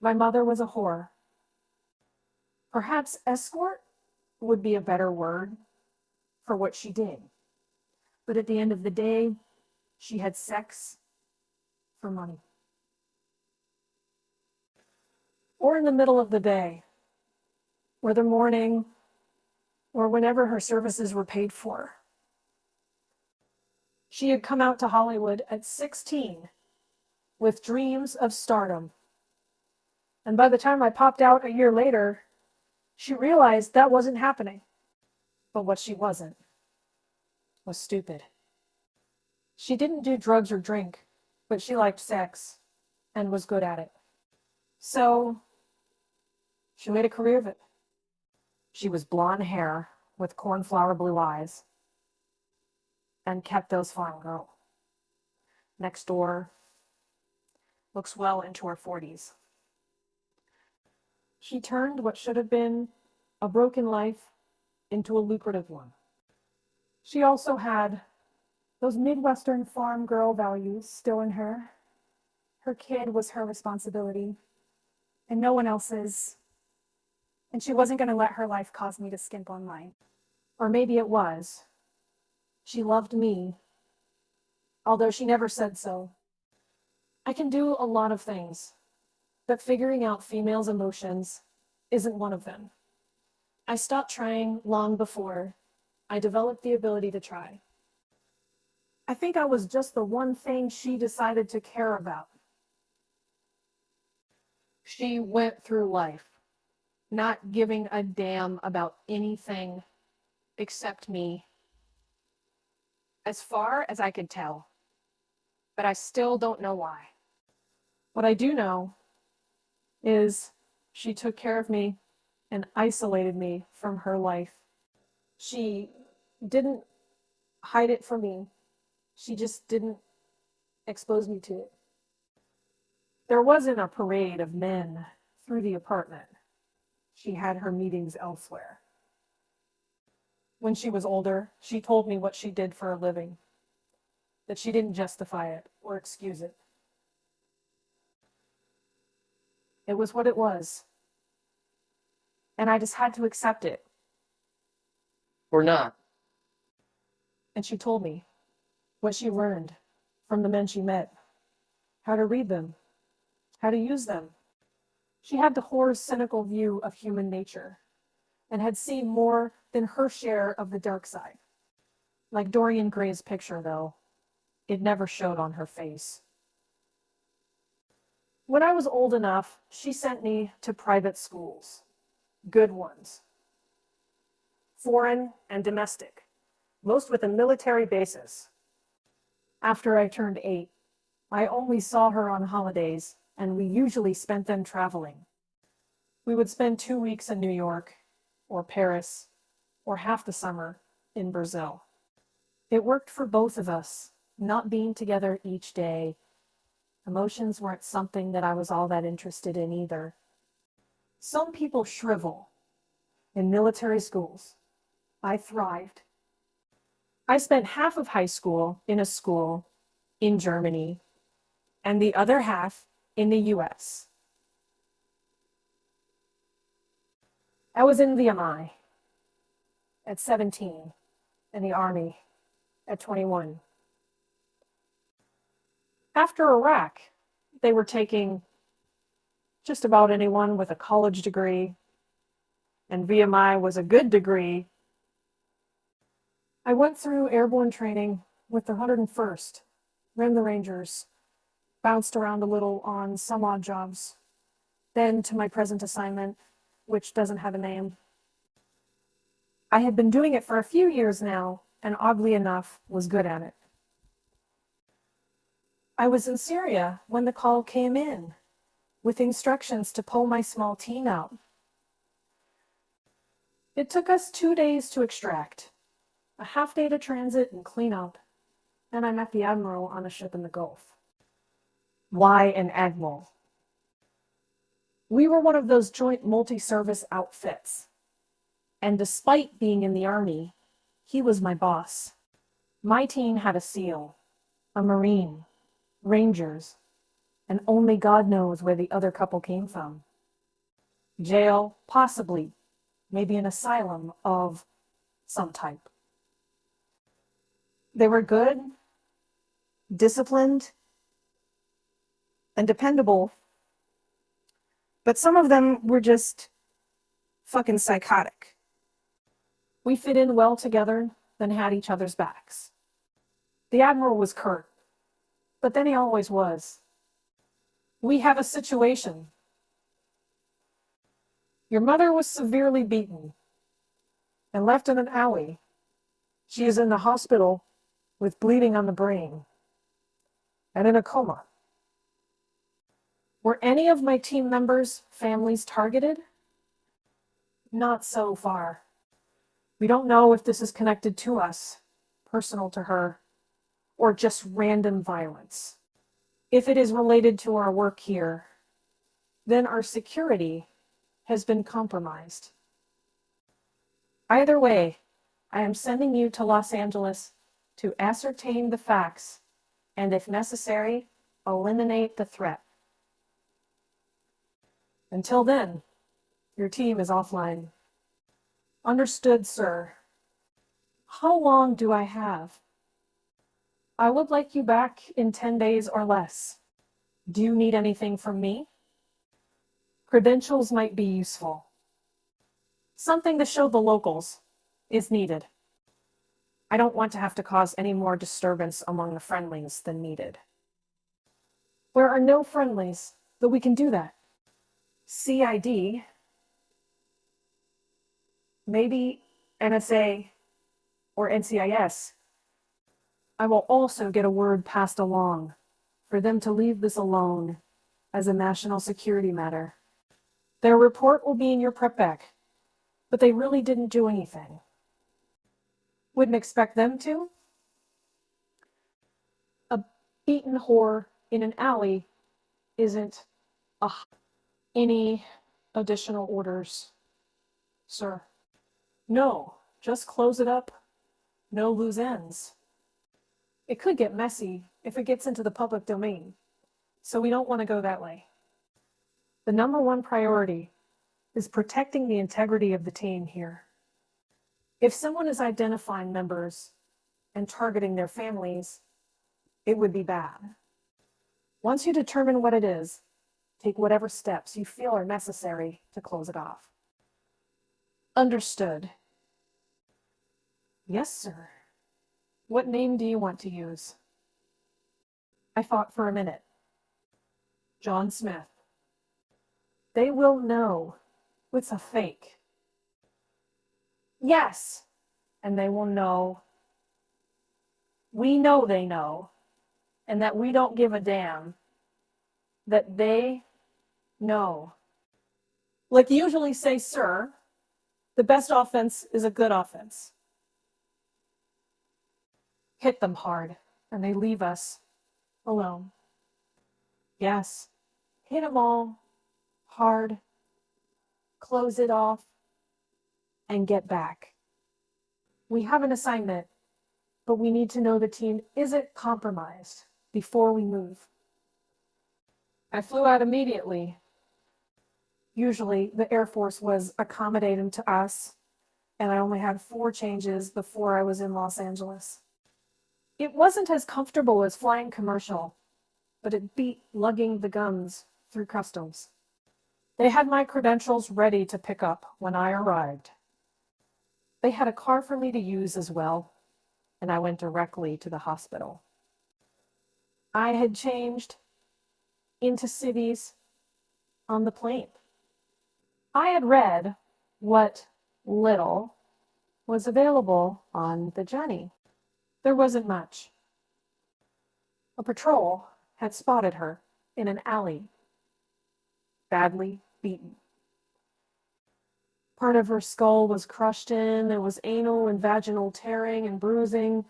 My mother was a whore. Perhaps escort would be a better word for what she did. But at the end of the day, she had sex for money. Or in the middle of the day, or the morning, or whenever her services were paid for. She had come out to Hollywood at 16 with dreams of stardom. And by the time I popped out a year later, she realized that wasn't happening. But what she wasn't was stupid. She didn't do drugs or drink, but she liked sex and was good at it. So she made a career of it. She was blonde hair with cornflower blue eyes and kept those fine girl. Next door, looks well into her 40s. She turned what should have been a broken life into a lucrative one. She also had those Midwestern farm girl values still in her. Her kid was her responsibility and no one else's. And she wasn't going to let her life cause me to skimp on mine. Or maybe it was. She loved me, although she never said so. I can do a lot of things, but figuring out females' emotions isn't one of them. I stopped trying long before I developed the ability to try. I think I was just the one thing she decided to care about. She went through life not giving a damn about anything except me, as far as I could tell. But I still don't know why. What I do know is she took care of me and isolated me from her life. She didn't hide it from me. She just didn't expose me to it. There wasn't a parade of men through the apartment. She had her meetings elsewhere. When she was older, she told me what she did for a living, that she didn't justify it or excuse it. It was what it was. And I just had to accept it. Or not. And she told me what she learned from the men she met, how to read them, how to use them. She had the whore's cynical view of human nature and had seen more than her share of the dark side. Like Dorian Gray's picture, though, it never showed on her face. When I was old enough, she sent me to private schools, good ones, foreign and domestic, most with a military basis. After I turned 8, I only saw her on holidays, and we usually spent them traveling. We would spend 2 weeks in New York, or Paris, or half the summer in Brazil. It worked for both of us, not being together each day. Emotions weren't something that I was all that interested in either. Some people shrivel in military schools. I thrived. I spent half of high school in a school in Germany and the other half in the US. I was in VMI at 17 and the Army at 21. After Iraq, they were taking just about anyone with a college degree, and VMI was a good degree. I went through airborne training with the 101st, ran the Rangers, bounced around a little on some odd jobs, then to my present assignment, which doesn't have a name. I had been doing it for a few years now, and oddly enough, was good at it. I was in Syria when the call came in, with instructions to pull my small team out. It took us 2 days to extract, a half day to transit and clean up, and I met the admiral on a ship in the Gulf. Why an admiral? We were one of those joint multi-service outfits, and despite being in the Army, he was my boss. My team had a SEAL, a Marine, Rangers, and only God knows where the other couple came from. Jail, possibly, maybe an asylum of some type. They were good, disciplined, and dependable, but some of them were just fucking psychotic. We fit in well together, then had each other's backs. The Admiral was curt, but then he always was. We have a situation. Your mother was severely beaten and left in an alley. She is in the hospital with bleeding on the brain and in a coma. Were any of my team members' families targeted? Not so far. We don't know if this is connected to us, personal to her, or just random violence. If it is related to our work here, then our security has been compromised. Either way, I am sending you to Los Angeles to ascertain the facts and, if necessary, eliminate the threat. Until then, your team is offline. Understood, sir. How long do I have? I would like you back in 10 days or less. Do you need anything from me? Credentials might be useful. Something to show the locals is needed. I don't want to have to cause any more disturbance among the friendlies than needed. There are no friendlies, but we can do that. CID, maybe NSA or NCIS. I will also get a word passed along for them to leave this alone as a national security matter. Their report will be in your prep back, but they really didn't do anything. Wouldn't expect them to. A beaten whore in an alley isn't any additional orders, sir? No, just close it up. No loose ends. It could get messy if it gets into the public domain, so we don't want to go that way. The number one priority is protecting the integrity of the team here. If someone is identifying members and targeting their families, it would be bad. Once you determine what it is, take whatever steps you feel are necessary to close it off. Understood. Yes, sir. What name do you want to use? I thought for a minute. John Smith. They will know it's a fake. Yes, and they will know. We know they know, and that we don't give a damn. That they know. Like you usually say, sir, the best offense is a good offense. Hit them hard, and they leave us alone. Yes, hit them all hard, close it off, and get back. We have an assignment, but we need to know the team isn't compromised before we move. I flew out immediately. Usually, the Air Force was accommodating to us, and I only had 4 changes before I was in Los Angeles. It wasn't as comfortable as flying commercial, but it beat lugging the guns through customs. They had my credentials ready to pick up when I arrived. They had a car for me to use as well, and I went directly to the hospital. I had changed into cities on the plane. I had read what little was available on the journey. There wasn't much. A patrol had spotted her in an alley, badly beaten. Part of her skull was crushed in, there was anal and vaginal tearing and bruising,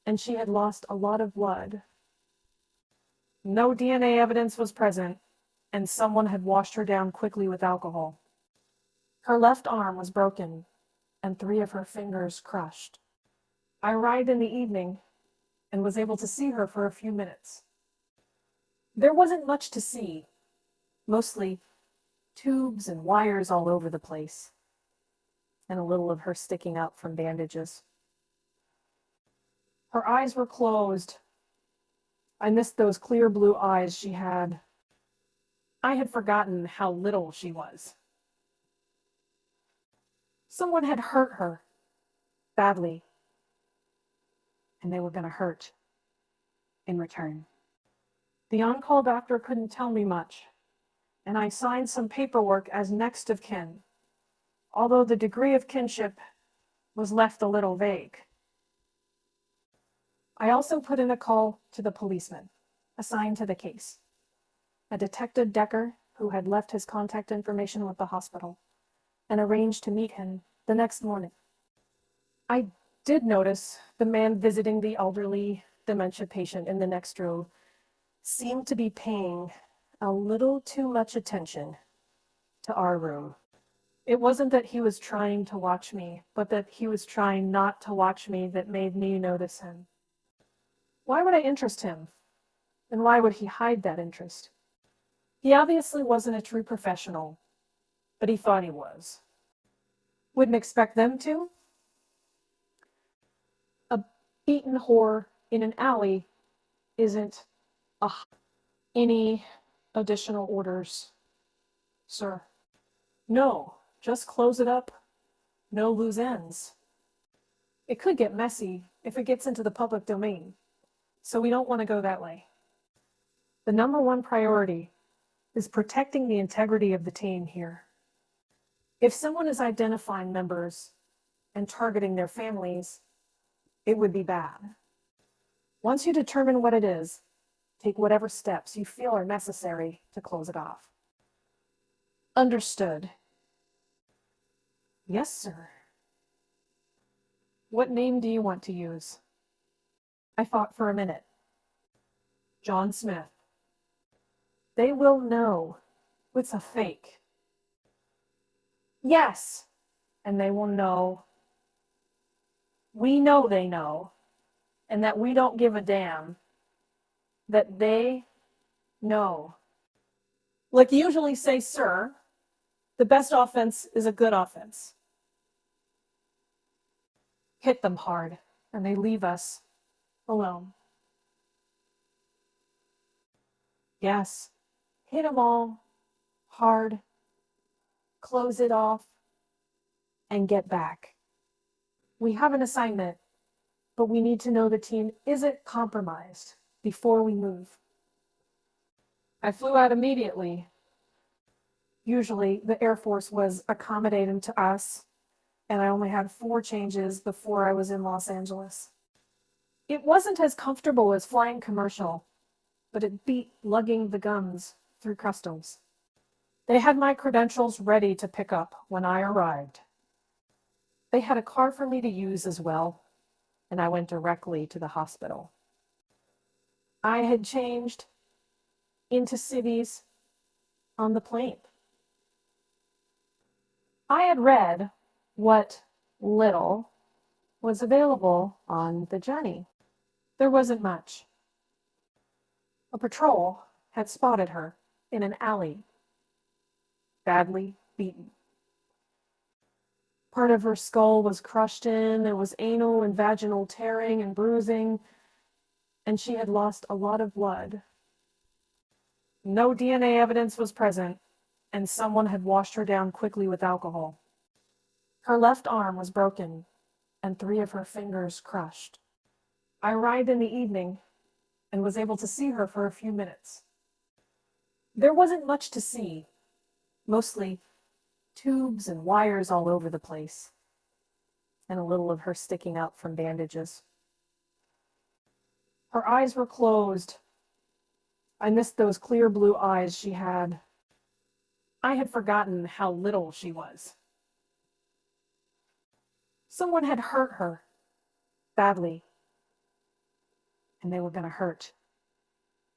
and she had lost a lot of blood. No DNA evidence was present, and someone had washed her down quickly with alcohol. Her left arm was broken, and 3 of her fingers crushed. I arrived in the evening and was able to see her for a few minutes. There wasn't much to see, mostly tubes and wires all over the place, and a little of her sticking out from bandages. Her eyes were closed. I missed those clear blue eyes she had. I had forgotten how little she was. Someone had hurt her badly, and they were going to hurt in return. The on-call doctor couldn't tell me much, and I signed some paperwork as next of kin, although the degree of kinship was left a little vague. I also put in a call to the policeman assigned to the case, a Detective Decker who had left his contact information with the hospital, and arranged to meet him the next morning. I did notice the man visiting the elderly dementia patient in the next room seemed to be paying a little too much attention to our room. It wasn't that he was trying to watch me, but that he was trying not to watch me that made me notice him. Why would I interest him? And why would he hide that interest? He obviously wasn't a true professional, but he thought he was. Wouldn't expect them to. A beaten whore in an alley isn't any additional orders, sir? No, just close it up. No loose ends. It could get messy if it gets into the public domain, so we don't want to go that way. The number one priority is protecting the integrity of the team here. If someone is identifying members and targeting their families, it would be bad. Once you determine what it is, take whatever steps you feel are necessary to close it off. Understood. Yes, sir. What name do you want to use? I thought for a minute. John Smith. They will know it's a fake. Yes, and they will know. We know they know, and that we don't give a damn. That they know. Like you usually say, sir, the best offense is a good offense. Hit them hard, and they leave us alone. Yes, hit them all hard, close it off, and get back. We have an assignment, but we need to know the team isn't compromised before we move. I flew out immediately. Usually, the Air Force was accommodating to us, and I only had 4 changes before I was in Los Angeles. It wasn't as comfortable as flying commercial, but it beat lugging the guns through customs. They had my credentials ready to pick up when I arrived. They had a car for me to use as well, and I went directly to the hospital. I had changed into cities on the plane. I had read what little was available on the journey. There wasn't much. A patrol had spotted her in an alley, badly beaten. Part of her skull was crushed in, there was anal and vaginal tearing and bruising, and she had lost a lot of blood. No DNA evidence was present, and someone had washed her down quickly with alcohol. Her left arm was broken, and 3 of her fingers crushed. I arrived in the evening and was able to see her for a few minutes. There wasn't much to see, mostly tubes and wires all over the place, and a little of her sticking out from bandages. Her eyes were closed. I missed those clear blue eyes she had. I had forgotten how little she was. Someone had hurt her badly, and they were going to hurt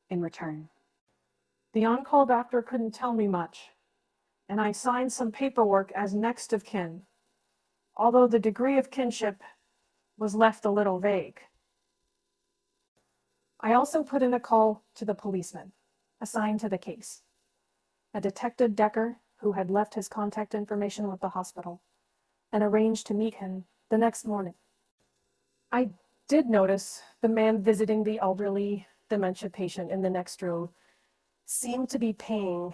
in return. The on-call doctor couldn't tell me much, and I signed some paperwork as next of kin, although the degree of kinship was left a little vague. I also put in a call to the policeman assigned to the case. A Detective Decker who had left his contact information with the hospital and arranged to meet him the next morning. I did notice the man visiting the elderly dementia patient in the next room seemed to be paying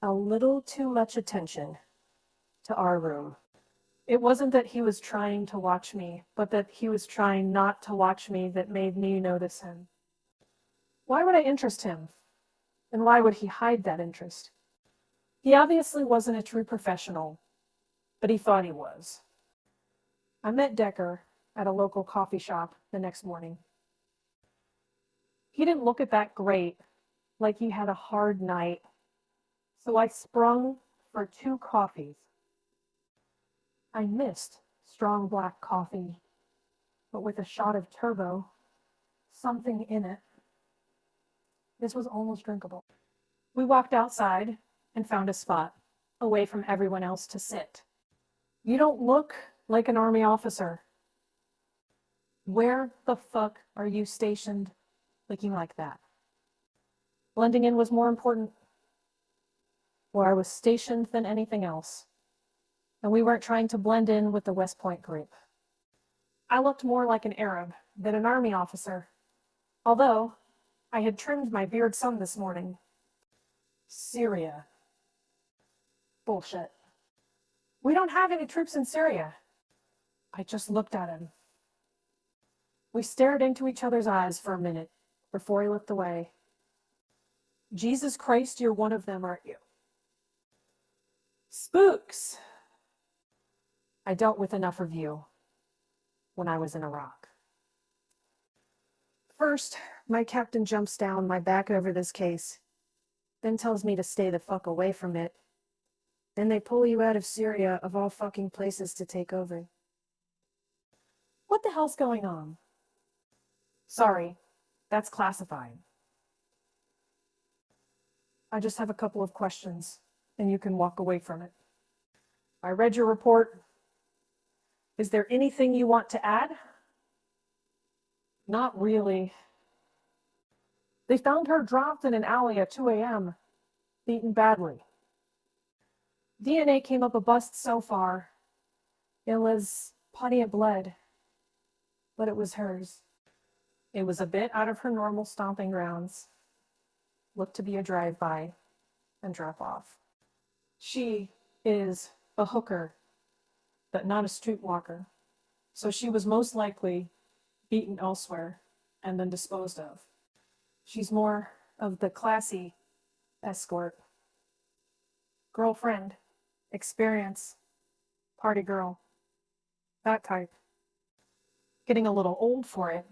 a little too much attention to our room. It wasn't that he was trying to watch me, but that he was trying not to watch me that made me notice him. Why would I interest him? And why would he hide that interest? He obviously wasn't a true professional, but he thought he was. I met Decker at a local coffee shop the next morning. He didn't look at that great, like he had a hard night, so I sprung for 2 coffees. I missed strong black coffee, but with a shot of turbo, something in it. This was almost drinkable. We walked outside and found a spot away from everyone else to sit. You don't look like an army officer. Where the fuck are you stationed looking like that? Blending in was more important where I was stationed than anything else. And we weren't trying to blend in with the West Point group. I looked more like an Arab than an army officer, although I had trimmed my beard some this morning. Syria. Bullshit. We don't have any troops in Syria. I just looked at him. We stared into each other's eyes for a minute before he looked away. Jesus Christ, you're one of them, aren't you? Spooks. I dealt with enough of you when I was in Iraq. First, my captain jumps down my back over this case, then tells me to stay the fuck away from it. Then they pull you out of Syria, of all fucking places, to take over. What the hell's going on? Sorry, that's classified. I just have a couple of questions, and you can walk away from it. I read your report. Is there anything you want to add? Not really. They found her dropped in an alley at 2 a.m., beaten badly. DNA came up a bust so far. It was plenty of blood, but it was hers. It was a bit out of her normal stomping grounds. Looked to be a drive-by and drop-off. She is a hooker, but not a streetwalker. So she was most likely beaten elsewhere and then disposed of. She's more of the classy escort. Girlfriend, experience, party girl, that type. Getting a little old for it.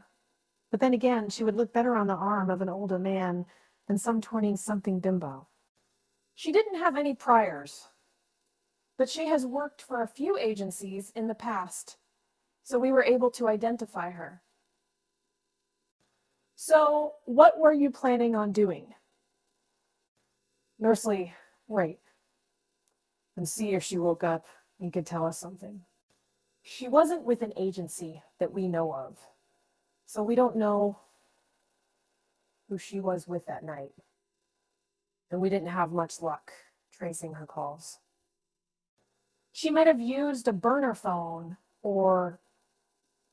But then again, she would look better on the arm of an older man than some 20-something bimbo. She didn't have any priors, but she has worked for a few agencies in the past, so we were able to identify her. So, what were you planning on doing? Nurse Lee, wait, and see if she woke up and could tell us something. She wasn't with an agency that we know of, so we don't know who she was with that night. And we didn't have much luck tracing her calls. She might have used a burner phone or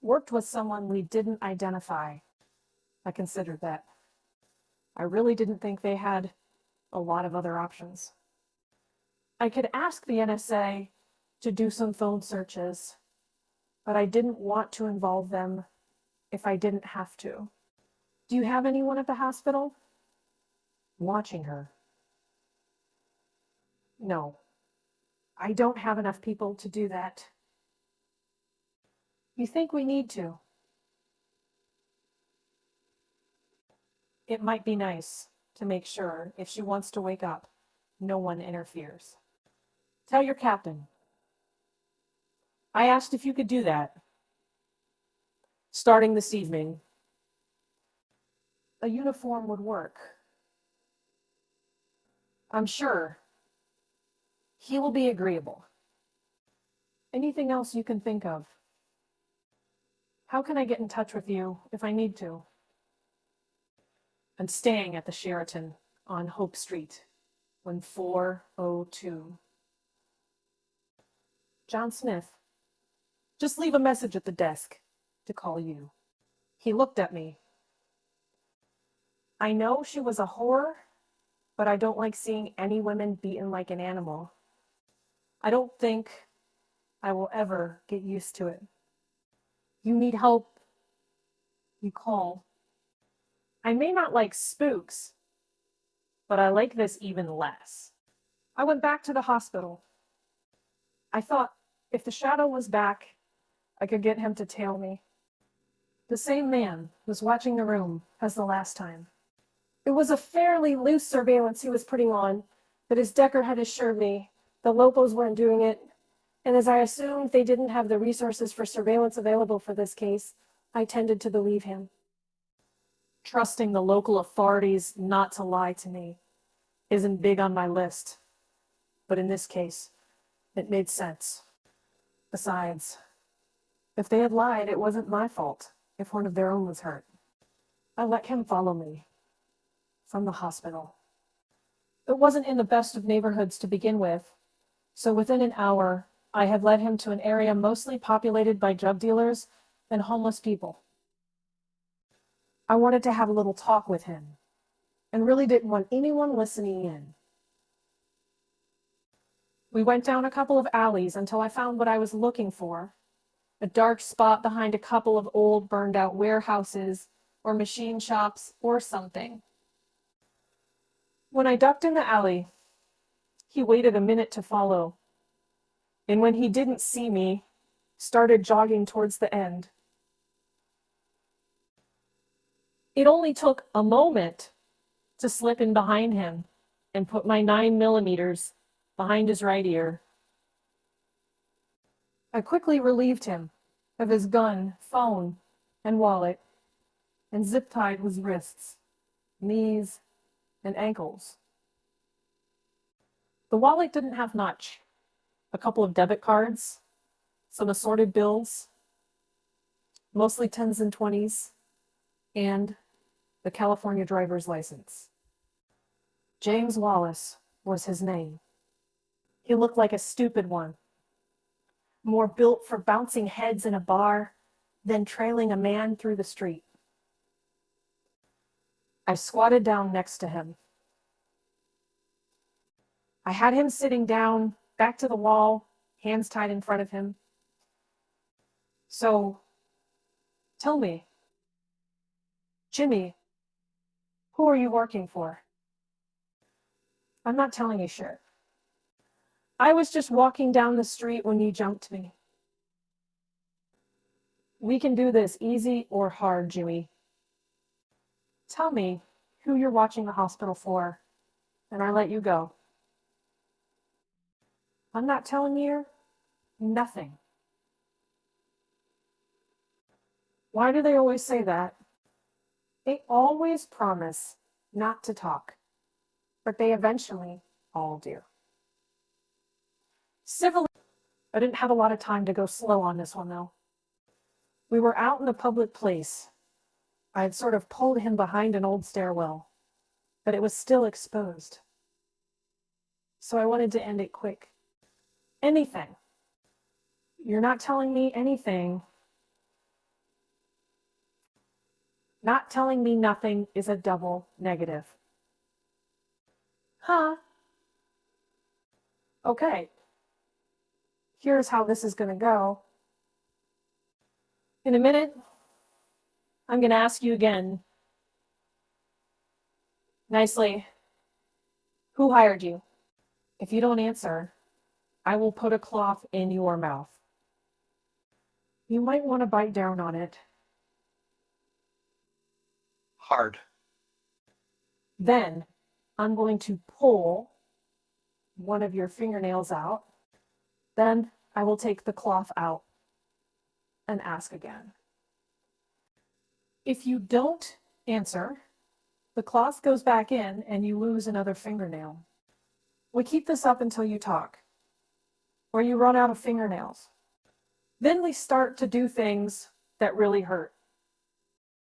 worked with someone we didn't identify. I considered that. I really didn't think they had a lot of other options. I could ask the NSA to do some phone searches, but I didn't want to involve them if I didn't have to. Do you have anyone at the hospital? Watching her. No, I don't have enough people to do that. You think we need to? It might be nice to make sure if she wants to wake up, no one interferes. Tell your captain. I asked if you could do that. Starting this evening. A uniform would work. I'm sure he will be agreeable. Anything else you can think of? How can I get in touch with you if I need to? I'm staying at the Sheraton on Hope Street when 4:02. John Smith, just leave a message at the desk to call you. He looked at me. I know she was a whore, but I don't like seeing any women beaten like an animal. I don't think I will ever get used to it. You need help, you call. I may not like spooks, but I like this even less. I went back to the hospital. I thought if the shadow was back, I could get him to tail me. The same man was watching the room as the last time. It was a fairly loose surveillance he was putting on, but as Decker had assured me, the Lopos weren't doing it, and as I assumed they didn't have the resources for surveillance available for this case, I tended to believe him. Trusting the local authorities not to lie to me isn't big on my list, but in this case, it made sense. Besides, if they had lied, it wasn't my fault if one of their own was hurt. I let him follow me from the hospital. It wasn't in the best of neighborhoods to begin with, so within an hour, I had led him to an area mostly populated by drug dealers and homeless people. I wanted to have a little talk with him, and really didn't want anyone listening in. We went down a couple of alleys until I found what I was looking for, a dark spot behind a couple of old burned-out warehouses or machine shops or something. When I ducked in the alley, he waited a minute to follow, and when he didn't see me, started jogging towards the end. It only took a moment to slip in behind him and put my 9mm behind his right ear. I quickly relieved him of his gun, phone, and wallet, and zip-tied his wrists, knees, and ankles. The wallet didn't have much. A couple of debit cards, some assorted bills, mostly 10s and 20s, and the California driver's license. James Wallace was his name. He looked like a stupid one, more built for bouncing heads in a bar than trailing a man through the street. I squatted down next to him. I had him sitting down, back to the wall, hands tied in front of him. So, tell me, Jimmy, who are you working for? I'm not telling you shit. I was just walking down the street when you jumped me. We can do this easy or hard, Jimmy. Tell me who you're watching the hospital for, and I let you go. I'm not telling you nothing. Why do they always say that? They always promise not to talk, but they eventually all do. Civilly, I didn't have a lot of time to go slow on this one, though. We were out in a public place. I had sort of pulled him behind an old stairwell, but it was still exposed. So I wanted to end it quick. Anything. You're not telling me anything. Not telling me nothing is a double negative. Huh? Okay. Here's how this is going to go. In a minute, I'm going to ask you again, nicely, who hired you? If you don't answer, I will put a cloth in your mouth. You might want to bite down on it. Hard. Then, I'm going to pull one of your fingernails out. Then, I will take the cloth out and ask again. If you don't answer, the cloth goes back in and you lose another fingernail. We keep this up until you talk, or you run out of fingernails. Then we start to do things that really hurt.